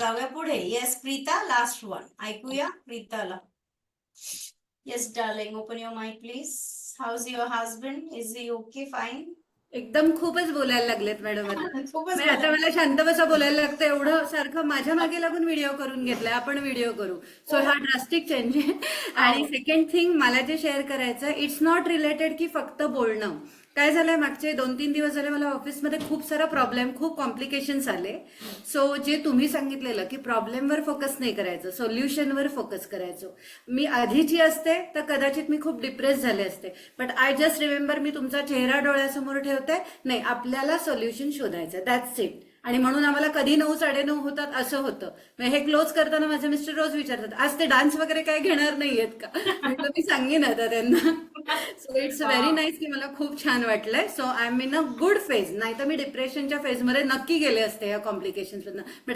जाऊया पुढे. Yes Preeta, last one ऐकूया प्रीताला. Yes darling, open your mic please. How is your husband? Is he okay? Fine? एकदम खूपच बोलायला लागलेत मॅडम आता. खूपच म्हणजे आता मला शांत बसा बोलायला लागतं, एवढं सारखं माझ्या मागे लागून व्हिडिओ करून घेतलाय, आपण व्हिडिओ करू. सो हा ड्रास्टिक चेंज आहे. आणि सेकंड थिंग मला जे शेअर करायचं, इट्स नॉट रिलेटेड की फक्त बोलणं. काय झालंय, मागचे 2-3 दिवस झाले मला ऑफिसमध्ये खूप सारा प्रॉब्लेम, खूप कॉम्प्लिकेशन्स आले. सो जे तुम्ही सांगितलेलं की प्रॉब्लेमवर फोकस नाही करायचं, सोल्युशनवर फोकस करायचं. मी आधीची असते तर कदाचित मी खूप डिप्रेस झाले असते. बट आय जस्ट रिमेंबर, मी तुमचा चेहरा डोळ्यासमोर ठेवते. नाही, आपल्याला सोल्युशन शोधायचं, दॅट्स इट. आणि म्हणून आम्हाला कधी 9-9:30 होतात असं होतं. हे क्लोज करताना माझे मिस्टर रोज विचारतात, आज ते डान्स वगैरे काय घेणार नाहीयेत का? म्हटलं मी सांगेन आता त्यांना. सो इट्स व्हेरी नाईस की मला खूप छान वाटलंय. So I am in a good phase. नाही तर मी डिप्रेशनच्या फेजमध्ये नक्की गेले असते या कॉम्प्लिकेशन्स.